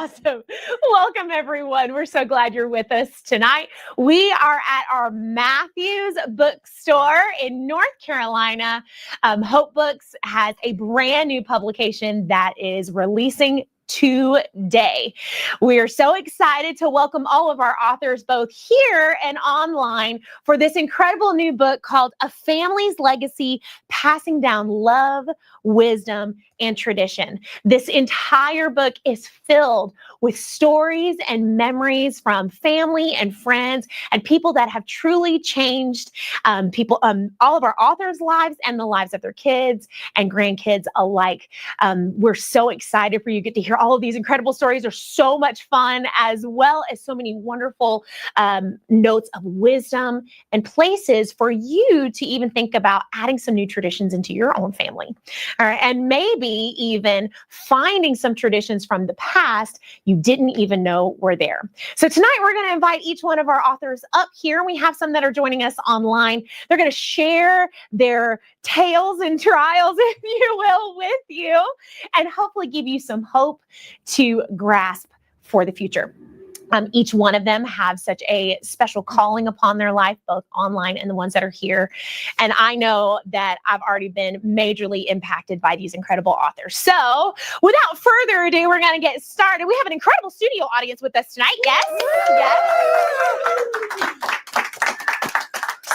Awesome. Welcome, everyone. We're so glad you're with us tonight. We are at our Matthews bookstore in North Carolina. Hope Books has a brand new publication that is releasing today. We are so excited to welcome all of our authors, both here and online, for this incredible new book called A Family's Legacy: Passing Down Love, Wisdom, and Tradition. This entire book is filled with stories and memories from family and friends and people that have truly changed all of our authors' lives and the lives of their kids and grandkids alike. We're so excited for you to get to hear all of these incredible stories. They're so much fun, as well as so many wonderful notes of wisdom and places for you to even think about adding some new traditions into your own family. All right, and maybe even finding some traditions from the past you didn't even know were there. So tonight we're going to invite each one of our authors up here. We have some that are joining us online. They're going to share their tales and trials, if you will, with you, and hopefully give you some hope to grasp for the future. Each one of them have such a special calling upon their life, both online and the ones that are here. And I know that I've already been majorly impacted by these incredible authors. So without further ado, we're going to get started. We have an incredible studio audience with us tonight. Yes? Yes.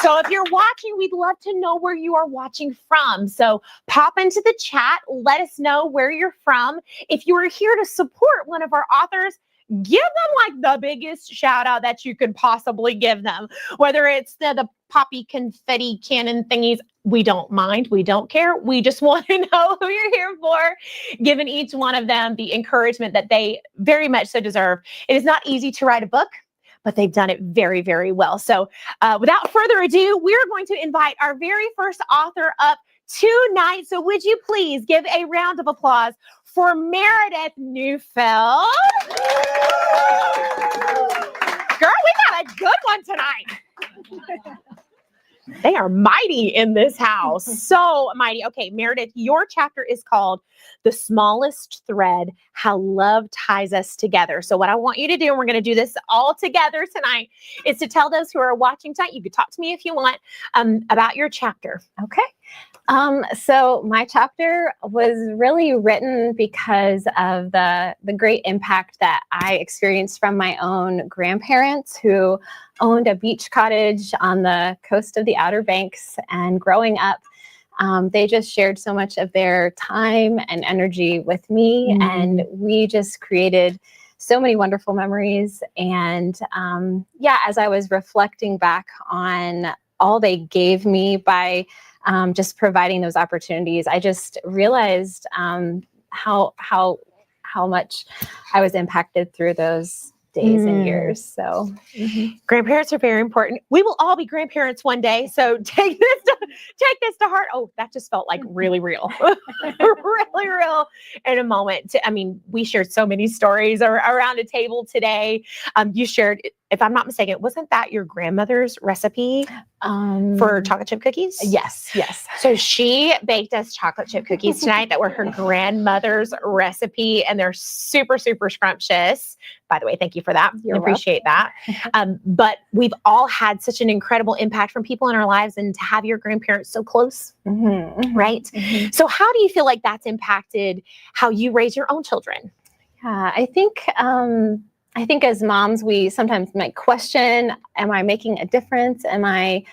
So if you're watching, we'd love to know where you are watching from. So pop into the chat. Let us know where you're from. If you are here to support one of our authors, give them like the biggest shout out that you could possibly give them. Whether it's the poppy confetti cannon thingies, we don't mind. We don't care. We just want to know who you're here for, giving each one of them the encouragement that they very much so deserve. It is not easy to write a book, but they've done it very, very well. So without further ado, we're going to invite our very first author up tonight. So would you please give a round of applause for Meredith Neufeld? Girl, we got a good one tonight. They are mighty in this house. So mighty. Okay, Meredith, your chapter is called The Smallest Thread: How Love Ties Us Together. So what I want you to do, and we're going to do this all together tonight, is to tell those who are watching tonight, you could talk to me if you want, about your chapter. Okay. So my chapter was really written because of the great impact that I experienced from my own grandparents, who owned a beach cottage on the coast of the Outer Banks. And growing up, they just shared so much of their time and energy with me. And we just created so many wonderful memories. And as I was reflecting back on all they gave me by just providing those opportunities, I just realized how much I was impacted through those days and years. So grandparents are very important. We will all be grandparents one day. So take this to heart. Oh, that just felt like really real, really real in a moment. I mean, we shared so many stories around a table today. You shared, if I'm not mistaken, wasn't that your grandmother's recipe for chocolate chip cookies? Yes. So she baked us chocolate chip cookies tonight that were her grandmother's recipe, and they're super, super scrumptious. By the way, thank you for that. You're appreciate that. But we've all had such an incredible impact from people in our lives, and to have your grandparents so close, right? So how do you feel like that's impacted how you raise your own children? Yeah, I think as moms, we sometimes might question, am I making a difference? Am I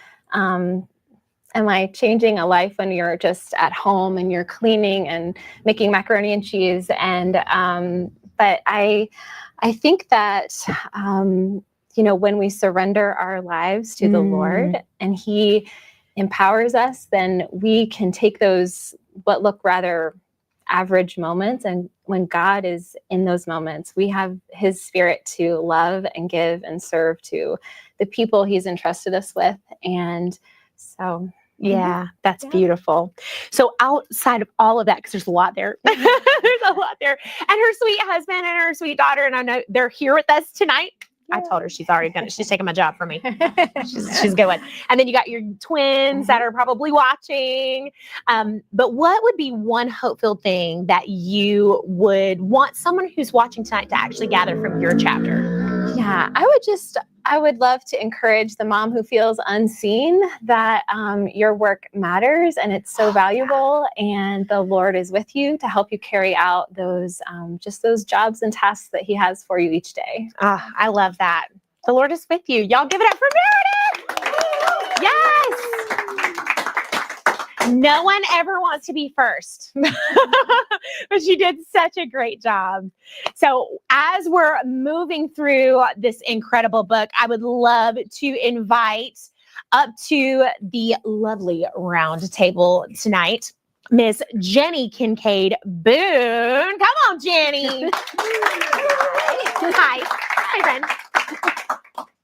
changing a life when you're just at home and you're cleaning and making macaroni and cheese? And but I think that when we surrender our lives to the Lord and He empowers us, then we can take those what look rather average moments, and when God is in those moments, we have His Spirit to love and give and serve to the people He's entrusted us with. And so yeah, that's beautiful. So outside of all of that, because there's a lot there, and her sweet husband and her sweet daughter, and I know they're here with us tonight. I told her she's taking my job from me. She's a good one. And then you got your twins that are probably watching. But what would be one hope-filled thing that you would want someone who's watching tonight to actually gather from your chapter? Yeah, I would love to encourage the mom who feels unseen that your work matters and it's so valuable, and the Lord is with you to help you carry out those jobs and tasks that He has for you each day. I love that. The Lord is with you. Y'all give it up for Meredith. Yes. No one ever wants to be first, but she did such a great job. So as we're moving through this incredible book, I would love to invite up to the lovely round table tonight, Miss Jenny Kincaid Boone. Come on, Jenny. Hi. Hi, friend.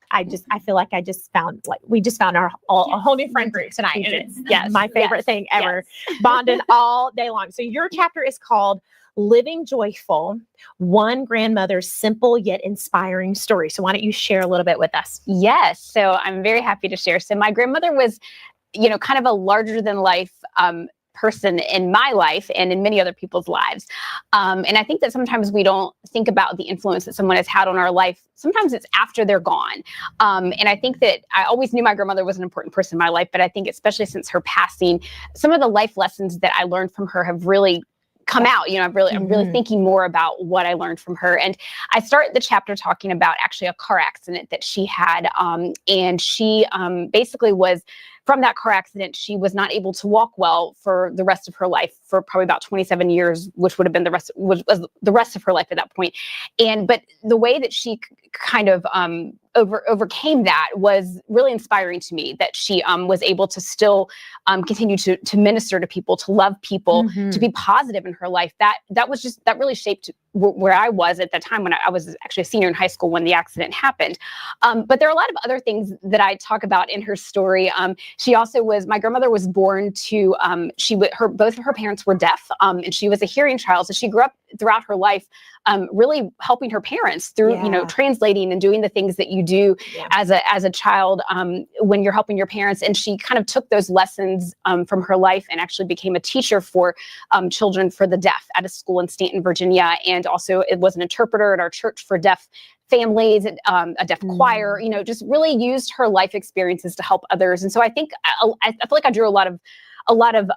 I feel like we just found a whole new friend group tonight. And it's my favorite thing ever. Yes. Bonding all day long. So your chapter is called Living Joyful, One Grandmother's Simple Yet Inspiring Story. So why don't you share a little bit with us? Yes. So I'm very happy to share. So my grandmother was, kind of a larger than life person in my life and in many other people's lives. And I think that sometimes we don't think about the influence that someone has had on our life. Sometimes it's after they're gone. And I think that I always knew my grandmother was an important person in my life, but I think especially since her passing, some of the life lessons that I learned from her have really come out. I'm really thinking more about what I learned from her. And I start the chapter talking about actually a car accident that she had. And she basically was, from that car accident, she was not able to walk well for the rest of her life, for probably about 27 years, which would have been was the rest of her life at that point. But the way that she kind of overcame that was really inspiring to me, that she was able to still continue to minister to people, to love people, to be positive in her life. That really shaped where I was at that time, when I was actually a senior in high school when the accident happened. But there are a lot of other things that I talk about in her story. My grandmother was born to, both of her parents were deaf, and she was a hearing child. So she grew up throughout her life really helping her parents through, translating and doing the things that you do as a child when you're helping your parents. And she kind of took those lessons from her life and actually became a teacher for children for the deaf at a school in Stanton, Virginia. And also it was an interpreter at our church for deaf families, a deaf choir, just really used her life experiences to help others. And so I think I feel like I drew a lot of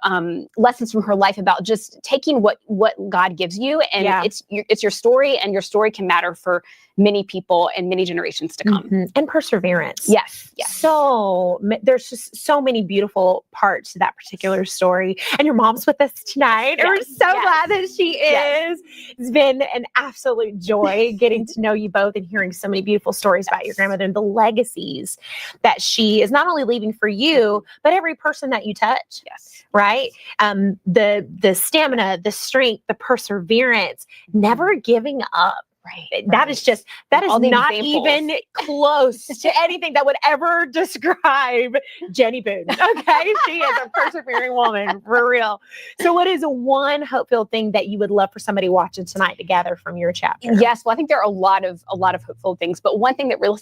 lessons from her life about just taking what God gives you, and it's your story, and your story can matter for many people and many generations to come. And perseverance. Yes. So there's just so many beautiful parts to that particular story. And your mom's with us tonight. Yes. We're so glad that she is. It's been an absolute joy getting to know you both and hearing so many beautiful stories about your grandmother and the legacies that she is not only leaving for you, but every person that you touch. Yes. Right? The stamina, the strength, the perseverance, never giving up. Right. That is not examples. even close to anything that would ever describe Jenny Boone. Okay. She is a persevering woman, for real. So what is one hope-filled thing that you would love for somebody watching tonight to gather from your chapter? Yes. Well, I think there are a lot of hopeful things, but one thing that really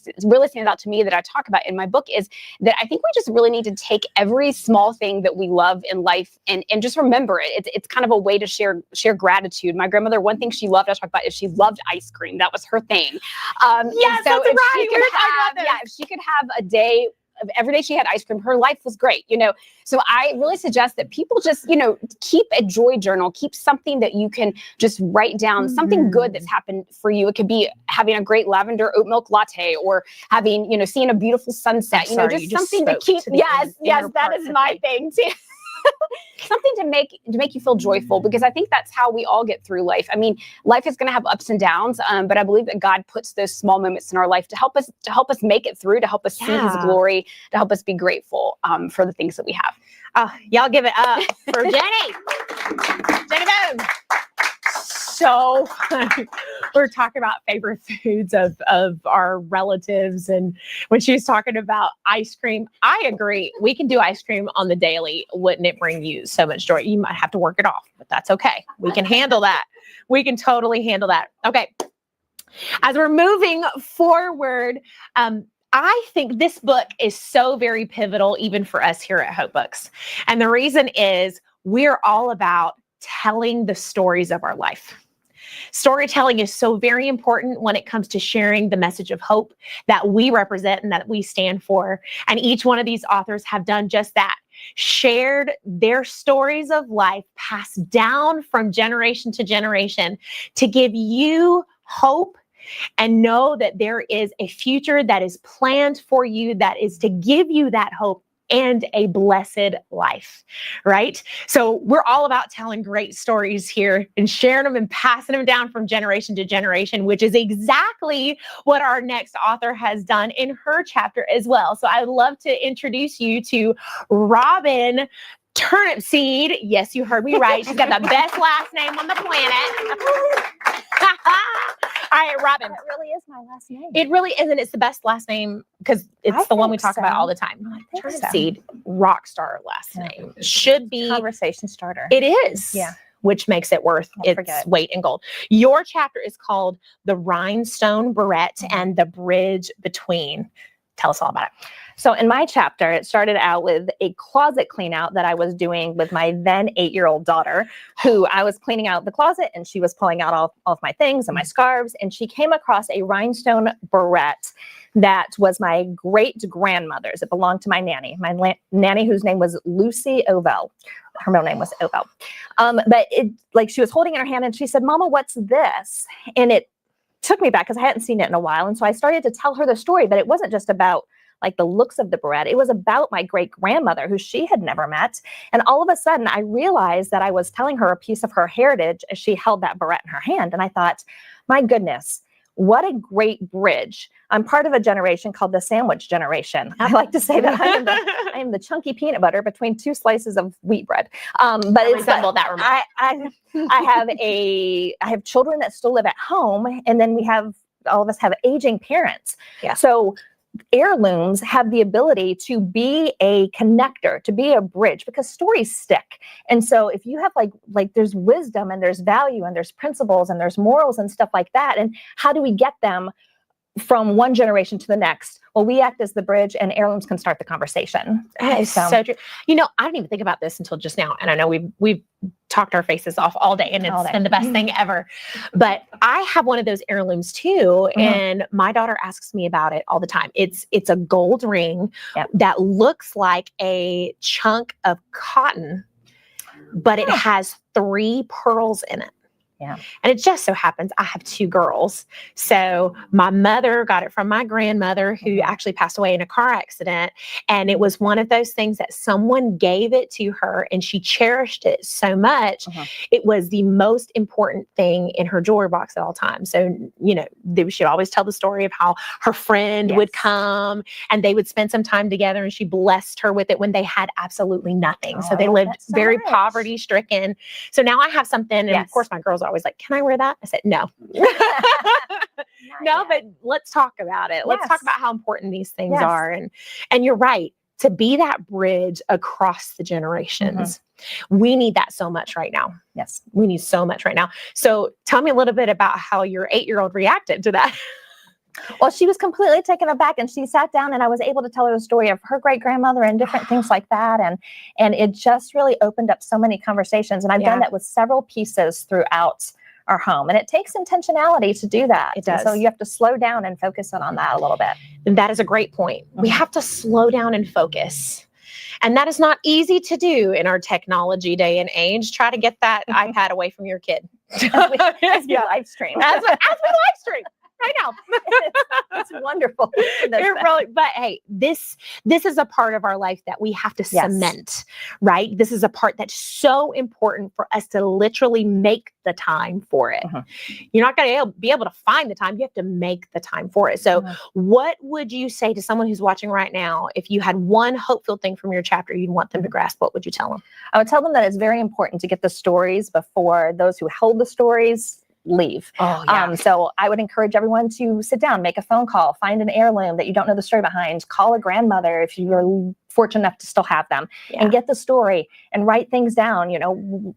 stands out to me that I talk about in my book is that I think we just really need to take every small thing that we love in life and just remember it. It's kind of a way to share gratitude. My grandmother, one thing she loved, I talk about, is she loved ice cream. That was her thing. Yes, so that's right. If she could have a day, every day she had ice cream, her life was great, So I really suggest that people just, keep a joy journal, keep something that you can just write down, something good that's happened for you. It could be having a great lavender oat milk latte, or having, seeing a beautiful sunset, just something to keep. Yes, that is my thing too. Something to make you feel joyful, because I think that's how we all get through life. I mean, life is going to have ups and downs, but I believe that God puts those small moments in our life to help us make it through, to help us see His glory, to help us be grateful for the things that we have. Y'all give it up for Jenny. Jenny Boone. So fun. We're talking about favorite foods of our relatives. And when she was talking about ice cream, I agree. We can do ice cream on the daily. Wouldn't it bring you so much joy? You might have to work it off, but that's okay. We can handle that. We can totally handle that. Okay. As we're moving forward, I think this book is so very pivotal, even for us here at Hope Books. And the reason is we're all about telling the stories of our life. Storytelling is so very important when it comes to sharing the message of hope that we represent and that we stand for. And each one of these authors have done just that. Shared their stories of life passed down from generation to generation to give you hope and know that there is a future that is planned for you, that is to give you that hope and a blessed life, right? So we're all about telling great stories here and sharing them and passing them down from generation to generation, which is exactly what our next author has done in her chapter as well. So I'd love to introduce you to Robin Turnipseed. Yes, you heard me right. She's got the best last name on the planet. All right, Robin. That really is my last name. It really is, and it's the best last name because it's the one we talk about all the time. Turnipseed, rock star last name. Should be Conversation starter. It is. Yeah. Which makes it worth its weight in gold. Your chapter is called The Rhinestone Barrette and the Bridge Between. Tell us all about it. So in my chapter, it started out with a closet clean out that I was doing with my then 8-year-old daughter, who I was cleaning out the closet and she was pulling out all of my things and my scarves. And she came across a rhinestone barrette that was my great grandmother's. It belonged to my nanny, nanny whose name was Lucy Ovell. Her middle name was Ovell. But it, like, she was holding it in her hand and she said, "Mama, what's this?" And it took me back because I hadn't seen it in a while. And so I started to tell her the story, but it wasn't just about like the looks of the barrette. It was about my great grandmother who she had never met. And all of a sudden I realized that I was telling her a piece of her heritage as she held that barrette in her hand. And I thought, my goodness, what a great bridge. I'm part of a generation called the sandwich generation. I like to say that I am the chunky peanut butter between two slices of wheat bread. But it's resemble that. I have children that still live at home, and then all of us have aging parents. Yeah. So heirlooms have the ability to be a connector, to be a bridge, because stories stick. And so if you have like there's wisdom and there's value and there's principles and there's morals and stuff like that, and how do we get them from one generation to the next? Well, we act as the bridge, and heirlooms can start the conversation. That is so true. You know, I didn't even think about this until just now. And I know we've talked our faces off all day, and it's been the best thing ever. But I have one of those heirlooms too. And my daughter asks me about it all the time. It's a gold ring that looks like a chunk of cotton, but it has 3 pearls in it. Yeah. And it just so happens I have 2 girls. So my mother got it from my grandmother, who actually passed away in a car accident. And it was one of those things that someone gave it to her and she cherished it so much. It was the most important thing in her jewelry box at all times. So, you know, she'd always tell the story of how her friend would come and they would spend some time together, and she blessed her with it when they had absolutely nothing. So they lived very poverty stricken. So now I have something, and of course my girls are always like, "Can I wear that?" I said, "No." No, but let's talk about it. Let's talk about how important these things are. And you're right, to be that bridge across the generations. We need that so much right now. Yes. We need so much right now. So tell me a little bit about how your 8-year-old reacted to that. Well, she was completely taken aback, and she sat down, and I was able to tell her the story of her great grandmother and different things like that. And it just really opened up so many conversations. And I've done that with several pieces throughout our home. And it takes intentionality to do that. It does. So you have to slow down and focus in on that a little bit. And that is a great point. We have to slow down and focus. And that is not easy to do in our technology day and age. Try to get that iPad away from your kid. As we live stream. As we live stream. Right now. It's wonderful. But hey, this is a part of our life that we have to cement, right? This is a part that's so important for us to literally make the time for it. You're not going to be able to find the time. You have to make the time for it. So what would you say to someone who's watching right now, if you had one hope-filled thing from your chapter you'd want them to grasp? What would you tell them? I would tell them that it's very important to get the stories before those who hold the stories leave. So I would encourage everyone to sit down, make a phone call, find an heirloom that you don't know the story behind, call a grandmother if you're fortunate enough to still have them, and get the story and write things down. You know,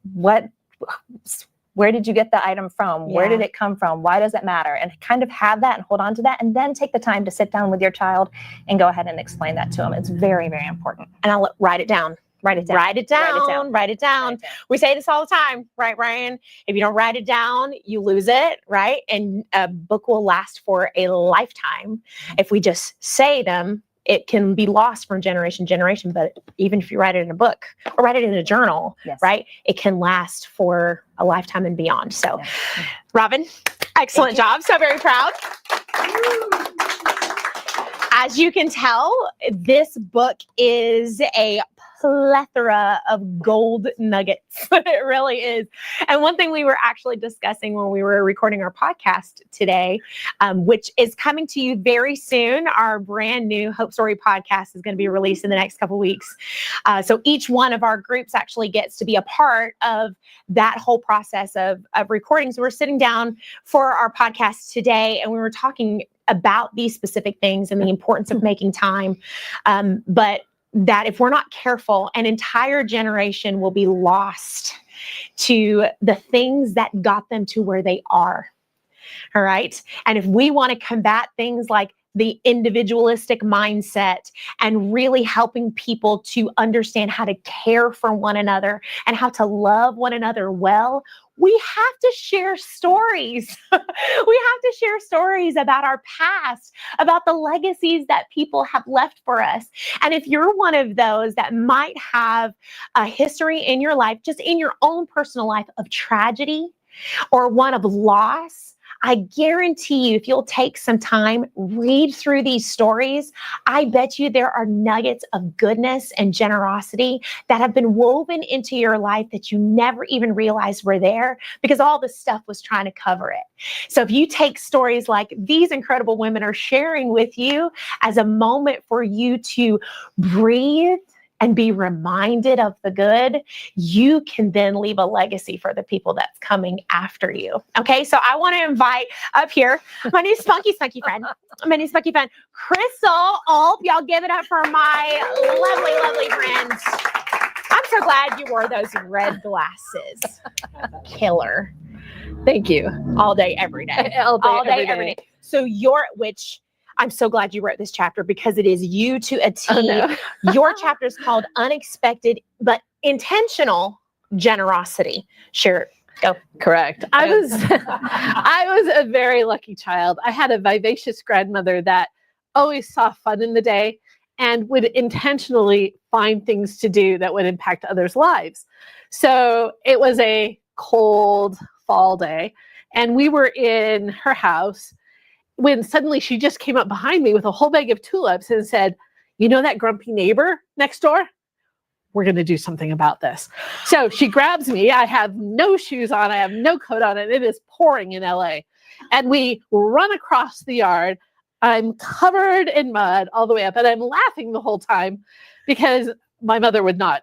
Where did you get the item from? Where did it come from? Why does it matter? And kind of have that and hold on to that, and then take the time to sit down with your child and go ahead and explain that to them. It's very, very important. And I'll write it down. Write it down. Write it down. Write it down. Write it down. Write it down. We say this all the time, right, Ryan? If you don't write it down, you lose it, right? And a book will last for a lifetime. If we just say them, it can be lost from generation to generation. But even if you write it in a book or write it in a journal, right, it can last for a lifetime and beyond. So, Robin, excellent job. So very proud. As you can tell, this book is a plethora of gold nuggets. It really is. And one thing we were actually discussing when we were recording our podcast today, which is coming to you very soon, our brand new Hope Story podcast is going to be released in the next couple of weeks. So each one of our groups actually gets to be a part of that whole process of recording. So we're sitting down for our podcast today, and we were talking about these specific things and the importance of making time. But that if we're not careful, an entire generation will be lost to the things that got them to where they are. All right. And if we want to combat things like the individualistic mindset and really helping people to understand how to care for one another and how to love one another well, we have to share stories. We have to share stories about our past, about the legacies that people have left for us. And if you're one of those that might have a history in your life, just in your own personal life, of tragedy or one of loss, I guarantee you, if you'll take some time, read through these stories, I bet you there are nuggets of goodness and generosity that have been woven into your life that you never even realized were there because all this stuff was trying to cover it. So if you take stories like these incredible women are sharing with you as a moment for you to breathe and be reminded of the good, you can then leave a legacy for the people that's coming after you. Okay, so I want to invite up here my new spunky friend, Crystal Ulp. Y'all give it up for my lovely friend. I'm so glad you wore those red glasses. Killer. Thank you. All day, every day. All day, every day. So I'm so glad you wrote this chapter because it is you to a T. Oh, no. Your chapter is called Unexpected but Intentional Generosity. Sure. Go. Correct. I was a very lucky child. I had a vivacious grandmother that always saw fun in the day and would intentionally find things to do that would impact others' lives. So it was a cold fall day, and we were in her house when suddenly she just came up behind me with a whole bag of tulips and said, "You know that grumpy neighbor next door? We're going to do something about this." So she grabs me. I have no shoes on. I have no coat on, and it is pouring in LA. And we run across the yard. I'm covered in mud all the way up, and I'm laughing the whole time because my mother would not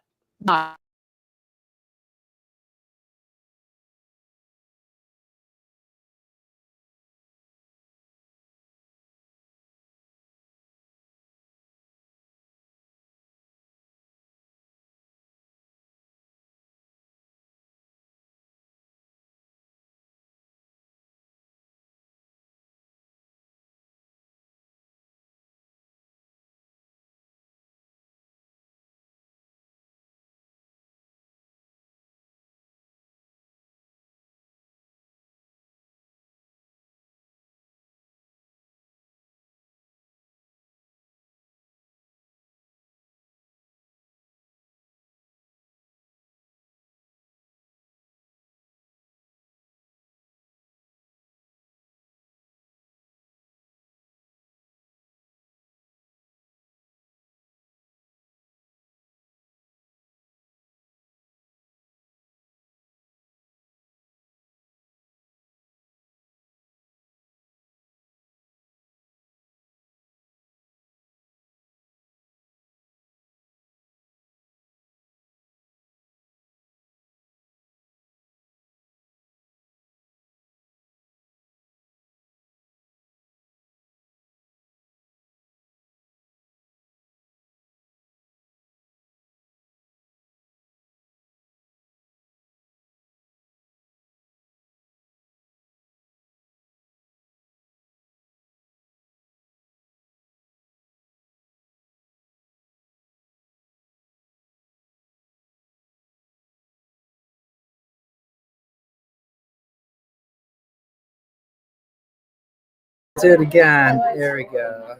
Do it again. There we go.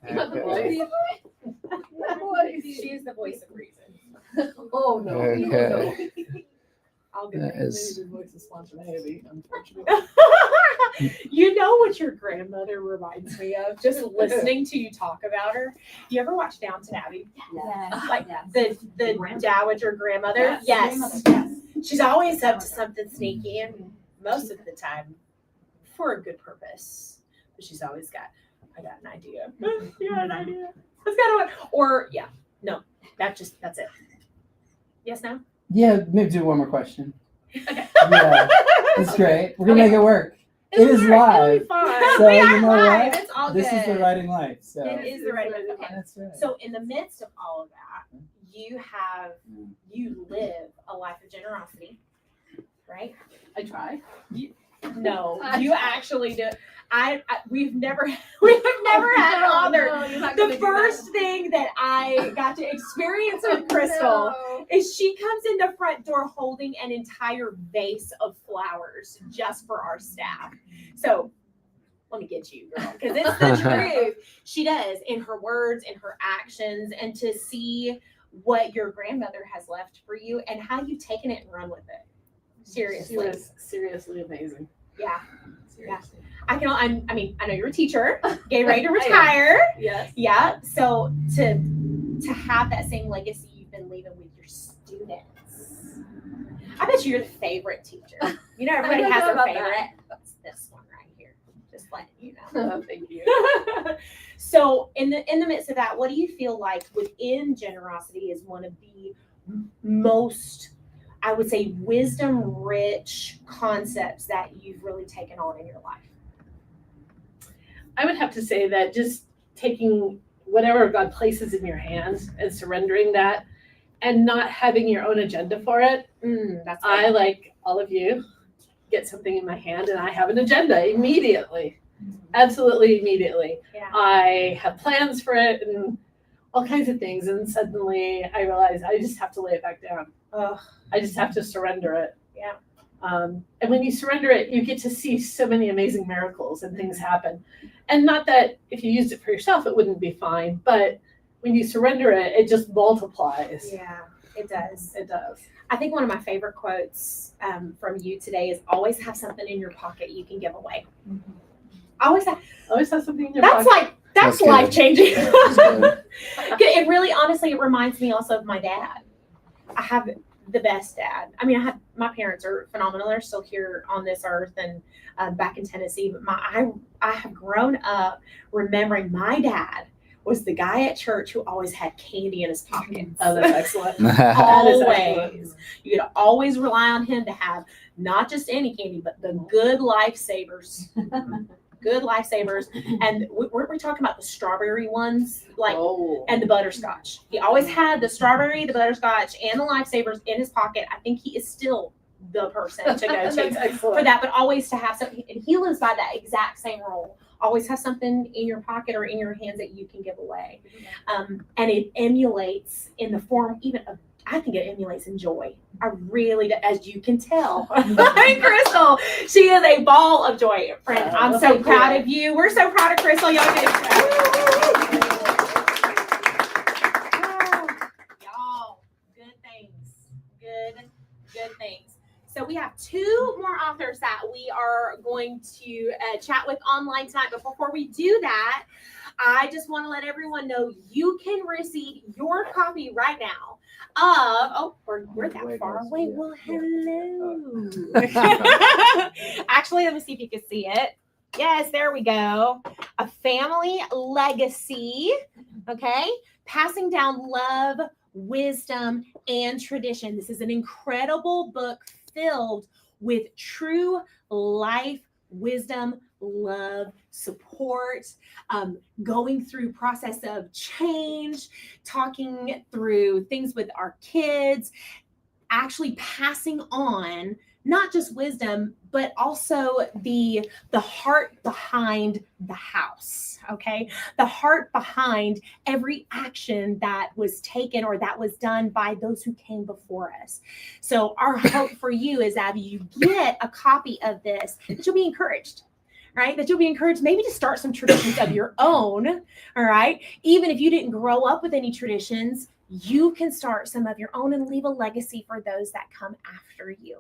Okay. She's the voice of reason. Oh no. Okay. I'll That is- the voice of spontaneity, unfortunately. You know what your grandmother reminds me of? Just listening to you talk about her. You ever watch Downton Abbey? Like the dowager grandmother? Yes. She's always up to something sneaky, and most of the time for a good purpose. But she's always got, I got an idea. You got an idea. Let's go to it. Or no, that's it. Yes, no? Yeah, maybe do one more question. Okay. Yeah, that's great. We're gonna make it work. It is It'll live. be fine. So We you are know live. what? It's all This good. is the writing life. So It is the right life. Okay. that's right. So in the midst of all of that, you live a life of generosity, right? I try. No, you actually do. We've never had an author. The first thing that I got to experience with Crystal is she comes in the front door holding an entire vase of flowers just for our staff. So let me get you, girl, because it's the truth. She does in her words, in her actions, and to see what your grandmother has left for you and how you've taken it and run with it. Seriously. She was seriously amazing. Yeah. Seriously. I know you're a teacher, getting ready to retire. Yes. Yeah. So to have that same legacy you've been leaving with your students. I bet you're the favorite teacher. You know, everybody I don't has know a about favorite. that. That's this one right here. Just letting you know. Thank you. So in the midst of that, what do you feel like within generosity is one of the most, I would say, wisdom-rich concepts that you've really taken on in your life? I would have to say that just taking whatever God places in your hands and surrendering that and not having your own agenda for it. That's I, good. like all of you, get something in my hand and I have an agenda immediately. Absolutely immediately. Yeah. I have plans for it and all kinds of things. And suddenly I realize I just have to lay it back down. Ugh. I just have to surrender it. Yeah. And when you surrender it, you get to see so many amazing miracles and things happen. And not that if you used it for yourself, it wouldn't be fine. But when you surrender it, it just multiplies. Yeah, it does. It does. I think one of my favorite quotes from you today is always have something in your pocket you can give away. Always have. Always have something in your That's pocket. that's That's good. life changing. That's good. It really, honestly, it reminds me also of my dad. I have the best dad. I mean, my parents are phenomenal. They're still here on this earth and back in Tennessee. But I have grown up remembering my dad was the guy at church who always had candy in his pockets. Oh, that's excellent. That is excellent. Always. You could always rely on him to have not just any candy, but the good lifesavers. Good lifesavers. And weren't we talking about the strawberry ones? And the butterscotch. He always had the strawberry, the butterscotch, and the lifesavers in his pocket. I think he is still the person to go That's to excellent. for that, but always to have something. And he lives by that exact same rule. Always have something in your pocket or in your hands that you can give away. And it emulates in the form even of, I think it emulates in joy. I really do, as you can tell. Crystal, she is a ball of joy, friend. I'm well, so thank proud you. of you. We're so proud of Crystal. Y'all do. Y'all, good things. Good things. So we have two more authors that we are going to chat with online tonight. But before we do that, I just want to let everyone know you can receive your copy right now of, we're that far away. Well, hello. Actually, let me see if you can see it. Yes, there we go. A family legacy. Okay. Passing down love, wisdom, and tradition. This is an incredible book filled with true life wisdom, love, support, going through process of change, talking through things with our kids, actually passing on not just wisdom, but also the heart behind the house, okay? The heart behind every action that was taken or that was done by those who came before us. So our hope for you is that you get a copy of this, that you'll be encouraged, right? That you'll be encouraged maybe to start some traditions of your own, all right? Even if you didn't grow up with any traditions, you can start some of your own and leave a legacy for those that come after you,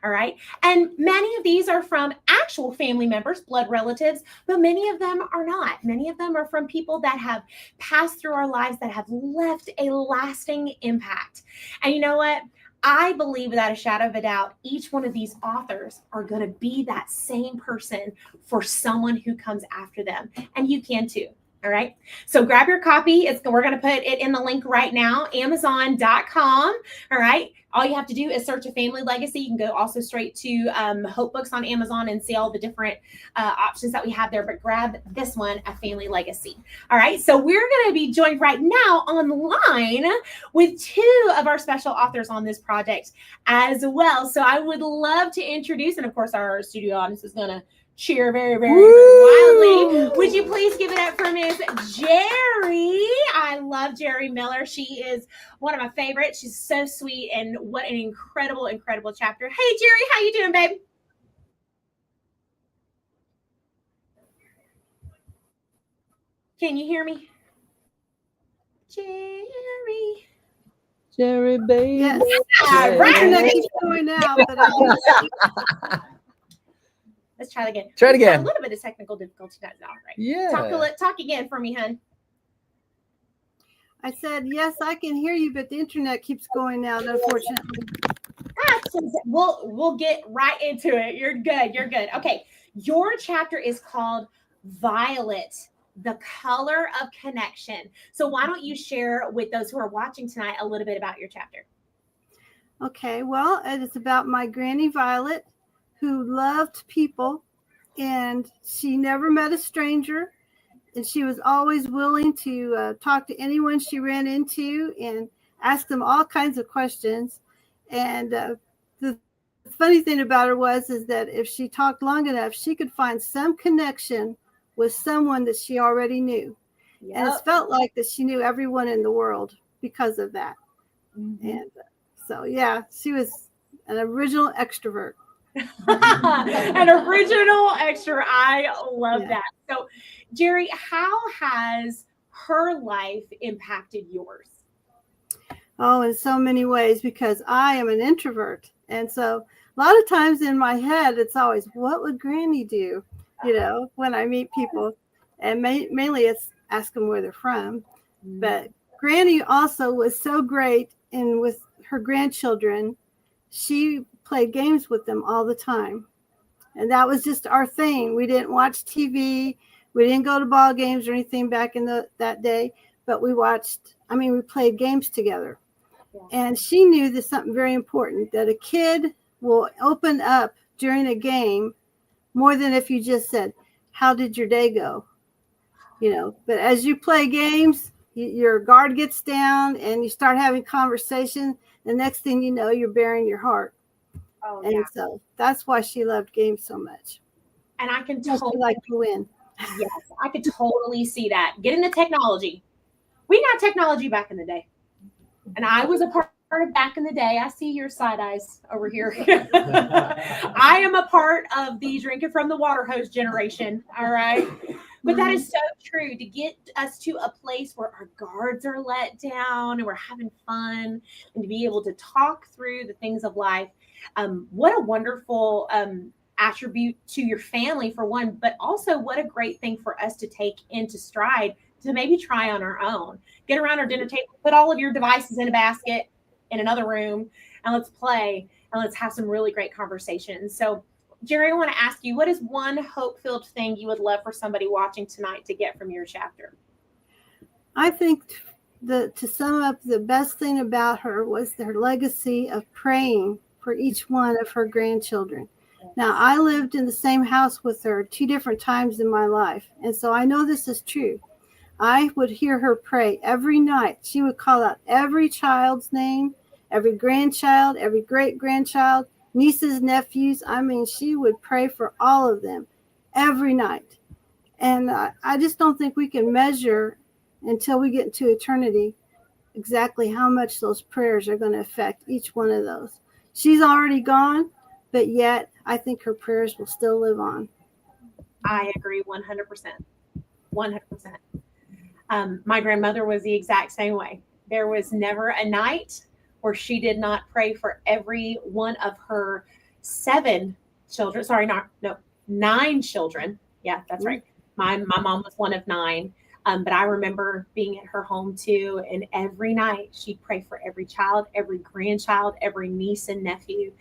all right? And many of these are from actual family members, blood relatives, but many of them are not. Many of them are from people that have passed through our lives that have left a lasting impact. And you know what? I believe without a shadow of a doubt, each one of these authors are going to be that same person for someone who comes after them. And you can too. All right. So grab your copy. We're going to put it in the link right now, Amazon.com. All right. All you have to do is search a family legacy. You can go also straight to Hope Books on Amazon and see all the different options that we have there. But grab this one, A Family Legacy. All right. So we're going to be joined right now online with two of our special authors on this project as well. So I would love to introduce, and of course, our studio audience is going to cheer very, very, very wildly. Would you please give it up for Miss Jerry? I love Jerry Miller. She is one of my favorites. She's so sweet, and what an incredible, incredible chapter. Hey, Jerry, how you doing, babe? Can you hear me? Jerry. Jerry, baby. Yes. All right. Internet keeps going out, but I Let's try it again. Try it again. A little bit of technical difficulty. That's all right. Yeah. Talk again for me, hun. said, yes, I can hear you, but the internet keeps going out, unfortunately. We'll get right into it. You're good. You're good. Okay. Your chapter is called Violet, the Color of Connection. So why don't you share with those who are watching tonight a little bit about your chapter? Okay, well, it is about my Granny Violet, who loved people, and she never met a stranger, and she was always willing to talk to anyone she ran into and ask them all kinds of questions. And the funny thing about her is that if she talked long enough, she could find some connection with someone that she already knew. Yep. And it felt like that she knew everyone in the world because of that. Mm-hmm. And so, yeah, she was an original extrovert. An original extrovert. I love that. So, Jerry, how has her life impacted yours? Oh, in so many ways, because I am an introvert. And so a lot of times in my head, it's always, what would Granny do? You know, when I meet people, and mainly it's ask them where they're from. Mm-hmm. But Granny also was so great, and with her grandchildren, she played games with them all the time. And that was just our thing. We didn't watch TV. We didn't go to ball games or anything back in that day, but we played games together. Yeah. And she knew that something very important, that a kid will open up during a game more than if you just said, how did your day go? You know, but as you play games, your guard gets down and you start having conversation. The next thing you know, you're bearing your heart. Oh, and so that's why she loved games so much. And I can totally like to win. Yes, I could totally see that. Get into technology. We got technology back in the day. And I was a part of back in the day. I see your side eyes over here. I am a part of the drinking from the water hose generation. All right. But that is so true, to get us to a place where our guards are let down and we're having fun, and to be able to talk through the things of life. What a wonderful attribute to your family, for one, but also what a great thing for us to take into stride, to maybe try on our own. Get around our dinner table, put all of your devices in a basket in another room, and let's play, and let's have some really great conversations. So, Jerry, I want to ask you, what is one hope-filled thing you would love for somebody watching tonight to get from your chapter? I think to sum up, the best thing about her was their legacy of praying for each one of her grandchildren. Now, I lived in the same house with her 2 different times in my life, and so I know this is true. I would hear her pray every night. She would call out every child's name, every grandchild, every great-grandchild, nieces, nephews. I mean, she would pray for all of them every night. And I just don't think we can measure until we get into eternity exactly how much those prayers are going to affect each one of those. She's already gone, but yet I think her prayers will still live on. I agree 100%. 100%. My grandmother was the exact same way. There was never a night where she did not pray for every one of her 7 children. Sorry, not no 9 children. Yeah, that's right. My mom was one of 9. But I remember being at her home too, and every night she'd pray for every child, every grandchild, every niece and nephew.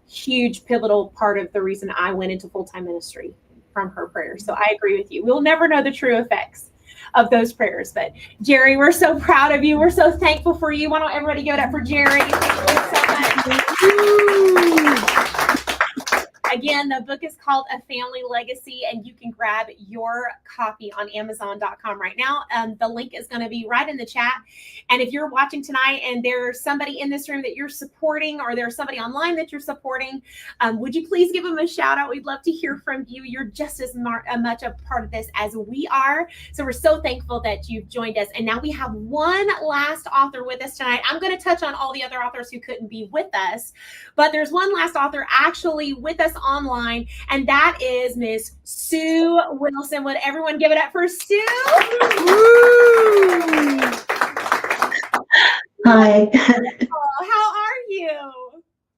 Huge pivotal part of the reason I went into full-time ministry from her prayers. So I agree with you. We'll never know the true effects of those prayers. But Jerry, we're so proud of you. We're so thankful for you. Why don't everybody give it up for Jerry? Thank you so much. Again, the book is called A Family Legacy, and you can grab your copy on Amazon.com right now. The link is going to be right in the chat. And if you're watching tonight and there's somebody in this room that you're supporting, or there's somebody online that you're supporting, would you please give them a shout out? We'd love to hear from you. You're just as much a part of this as we are. So we're so thankful that you've joined us. And now we have one last author with us tonight. I'm going to touch on all the other authors who couldn't be with us, but there's one last author actually with us online, and that is Miss Sue Wilson. Would everyone give it up for Sue? Hi. Oh, how are you?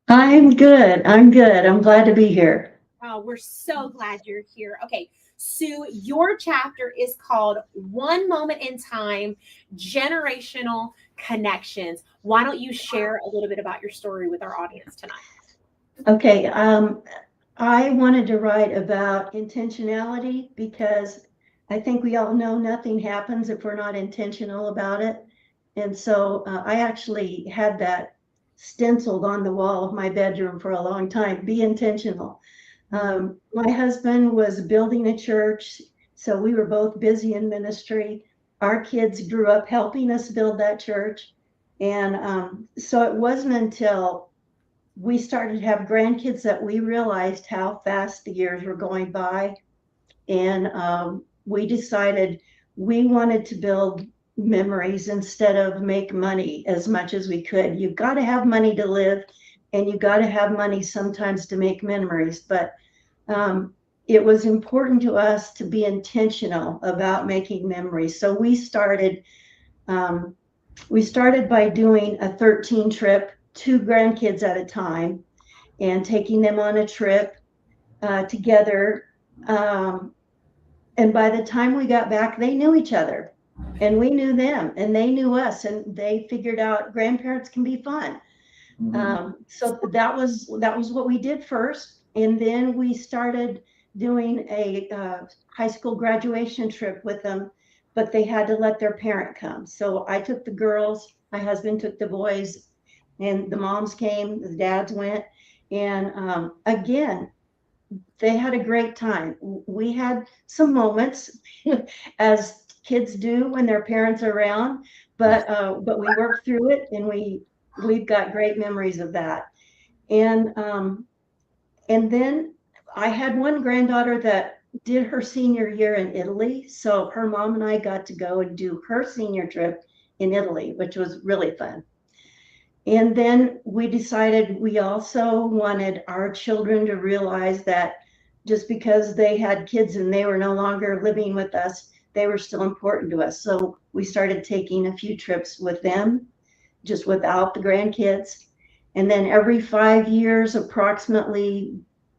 I'm good. I'm glad to be here. Oh, we're so glad you're here. Okay, Sue, your chapter is called One Moment in Time, Generational Connections. Why don't you share a little bit about your story with our audience tonight? Okay. I wanted to write about intentionality because I think we all know nothing happens if we're not intentional about it. And so I actually had that stenciled on the wall of my bedroom for a long time. Be intentional. My husband was building a church, so we were both busy in ministry. Our kids grew up helping us build that church. And so it wasn't until we started to have grandkids that we realized how fast the years were going by. And we decided we wanted to build memories instead of make money as much as we could. You've got to have money to live, and you've got to have money sometimes to make memories. But it was important to us to be intentional about making memories. So we started by doing a 13 trip, 2 grandkids at a time, and taking them on a trip together. And by the time we got back, they knew each other, and we knew them, and they knew us, and they figured out grandparents can be fun. So that was what we did first. And then we started doing a high school graduation trip with them, but they had to let their parent come. So I took the girls, my husband took the boys, and the moms came, the dads went. And again, they had a great time. We had some moments as kids do when their parents are around, but we worked through it, and we've got great memories of that. And then I had one granddaughter that did her senior year in Italy. So her mom and I got to go and do her senior trip in Italy, which was really fun. And then we decided we also wanted our children to realize that just because they had kids and they were no longer living with us, they were still important to us. So we started taking a few trips with them, just without the grandkids. And then every 5 years, approximately,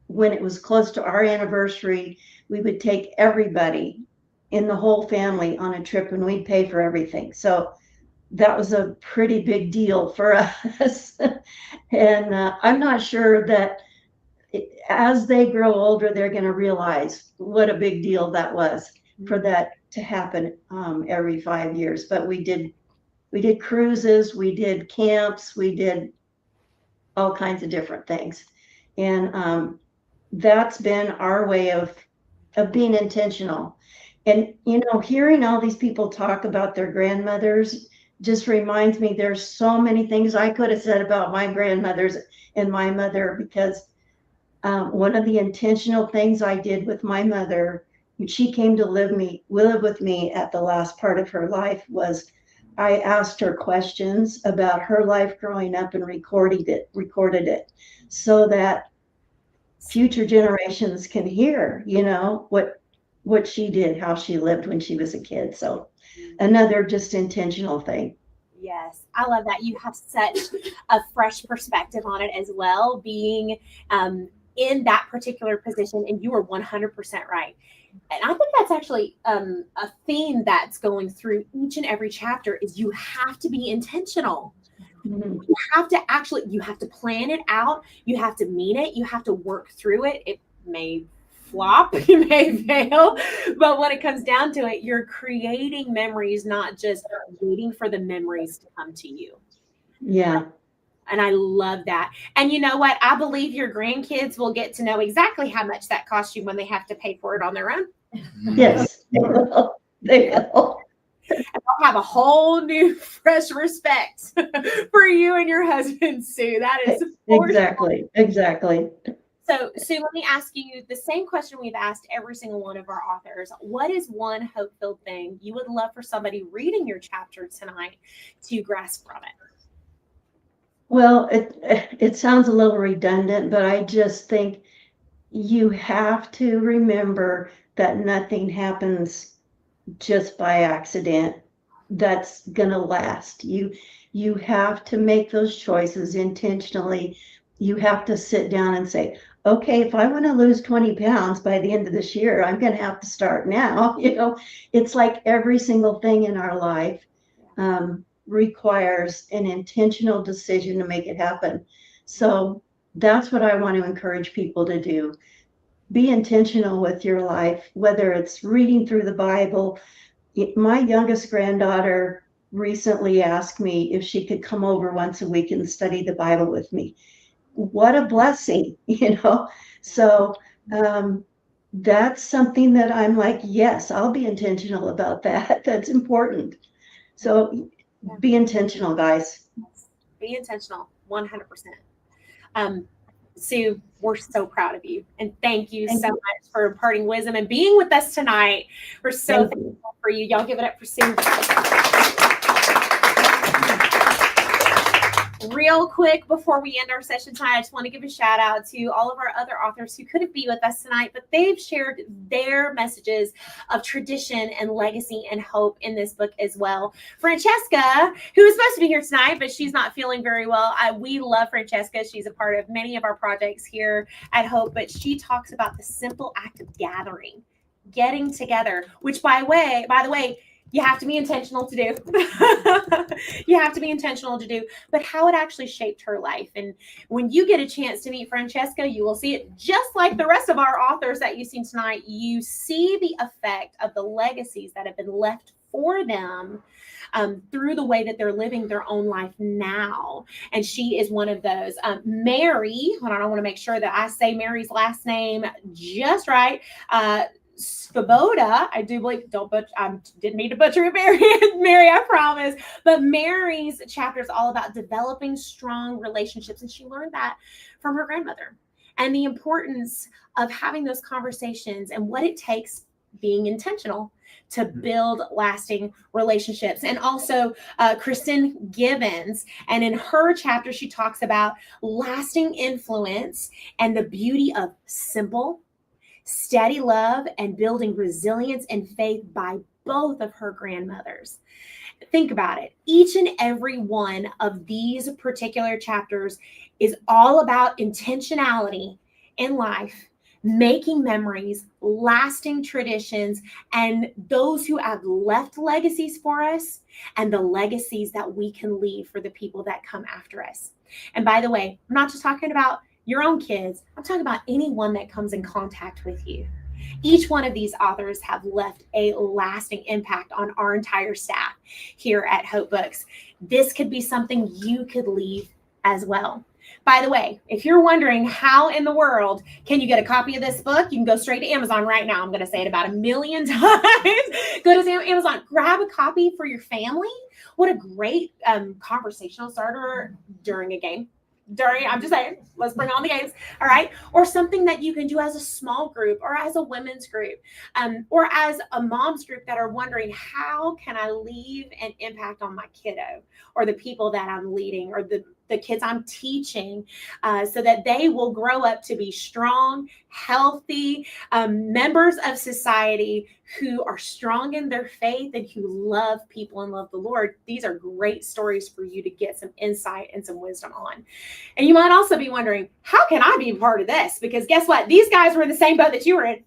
when it was close to our anniversary, we would take everybody in the whole family on a trip, and we'd pay for everything. So that was a pretty big deal for us. And I'm not sure that as they grow older, they're going to realize what a big deal that was for that to happen every 5 years. But we did cruises, we did camps, we did all kinds of different things. And that's been our way of being intentional. And, hearing all these people talk about their grandmothers just reminds me there's so many things I could have said about my grandmothers and my mother, because one of the intentional things I did with my mother when she came to live with me at the last part of her life was I asked her questions about her life growing up and recorded it so that future generations can hear, what she did, how she lived when she was a kid. So another just intentional thing. Yes, I love that. You have such a fresh perspective on it as well, being in that particular position, and you are 100% right. And I think that's actually a theme that's going through each and every chapter is you have to be intentional. Mhm. You have to plan it out. You have to mean it. You have to work through it. It may flop, it may fail, but when it comes down to it, you're creating memories, not just waiting for the memories to come to you. Yeah. And I love that. And you know what? I believe your grandkids will get to know exactly how much that costs you when they have to pay for it on their own. Yes, they will. They will. And they'll have a whole new, fresh respect for you and your husband, Sue. That is Exactly. So, Sue, let me ask you the same question we've asked every single one of our authors. What is one hope-filled thing you would love for somebody reading your chapter tonight to grasp from it? Well, it sounds a little redundant, but I just think you have to remember that nothing happens just by accident that's going to last. You have to make those choices intentionally. You have to sit down and say, okay, if I want to lose 20 pounds by the end of this year, I'm going to have to start now. It's like every single thing in our life requires an intentional decision to make it happen. So that's what I want to encourage people to do. Be intentional with your life, whether it's reading through the Bible. My youngest granddaughter recently asked me if she could come over once a week and study the Bible with me. What a blessing, So that's something that I'm like, yes, I'll be intentional about that. That's important. So be intentional, guys. Be intentional, 100%. Sue, we're so proud of you. And thank you so much for imparting wisdom and being with us tonight. We're so thankful for you. Y'all give it up for Sue. Real quick before we end our session tonight, I just want to give a shout out to all of our other authors who couldn't be with us tonight, but they've shared their messages of tradition and legacy and hope in this book as well. Francesca, who is supposed to be here tonight, but she's not feeling very well. We love Francesca. She's a part of many of our projects here at Hope, but she talks about the simple act of getting together, which by the way, you have to be intentional to do. You have to be intentional to do, but how it actually shaped her life. And when you get a chance to meet Francesca, you will see it just like the rest of our authors that you've seen tonight. You see the effect of the legacies that have been left for them through the way that they're living their own life now. And she is one of those. Mary, and I want to make sure that I say Mary's last name just right. Svoboda, I do believe, I didn't mean to butcher it, Mary, I promise. But Mary's chapter is all about developing strong relationships. And she learned that from her grandmother and the importance of having those conversations and what it takes being intentional to build lasting relationships. And also Kristen Gibbons, and in her chapter, she talks about lasting influence and the beauty of simple, steady love and building resilience and faith by both of her grandmothers. Think about it. Each and every one of these particular chapters is all about intentionality in life, making memories, lasting traditions, and those who have left legacies for us and the legacies that we can leave for the people that come after us. And by the way, I'm not just talking about your own kids. I'm talking about anyone that comes in contact with you. Each one of these authors have left a lasting impact on our entire staff here at Hope Books. This could be something you could leave as well. By the way, if you're wondering how in the world can you get a copy of this book, you can go straight to Amazon right now. I'm going to say it about 1 million times. Go to Amazon, grab a copy for your family. What a great conversational starter during a game. I'm just saying, let's bring on the games, all right? Or something that you can do as a small group or as a women's group or as a mom's group that are wondering, how can I leave an impact on my kiddo or the people that I'm leading or the the kids I'm teaching, so that they will grow up to be strong, healthy members of society who are strong in their faith and who love people and love the Lord. These are great stories for you to get some insight and some wisdom on. And you might also be wondering, how can I be part of this? Because guess what? These guys were in the same boat that you were in.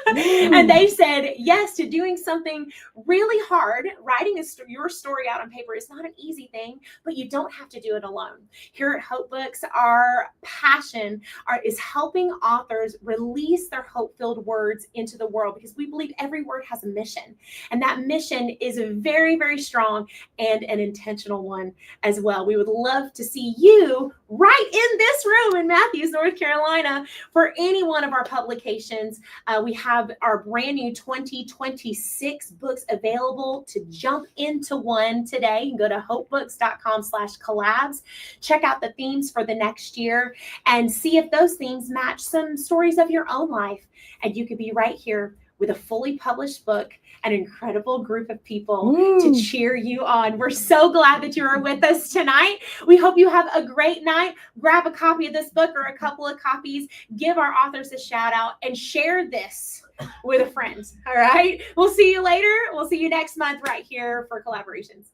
And they said yes to doing something really hard. Writing your story out on paper is not an easy thing, but you don't have to do it alone. Here at Hope Books, our passion is helping authors release their hope-filled words into the world, because we believe every word has a mission. And that mission is very, very strong and an intentional one as well. We would love to see you right in this room in Matthews, North Carolina, for any one of our publications. We have our brand new 2026 books available to jump into one today. You can go to hopebooks.com/collabs, check out the themes for the next year, and see if those themes match some stories of your own life. And you could be right here with a fully published book, an incredible group of people to cheer you on. We're so glad that you are with us tonight. We hope you have a great night. Grab a copy of this book or a couple of copies. Give our authors a shout out and share this with a friend. All right. We'll see you later. We'll see you next month right here for Collaborations.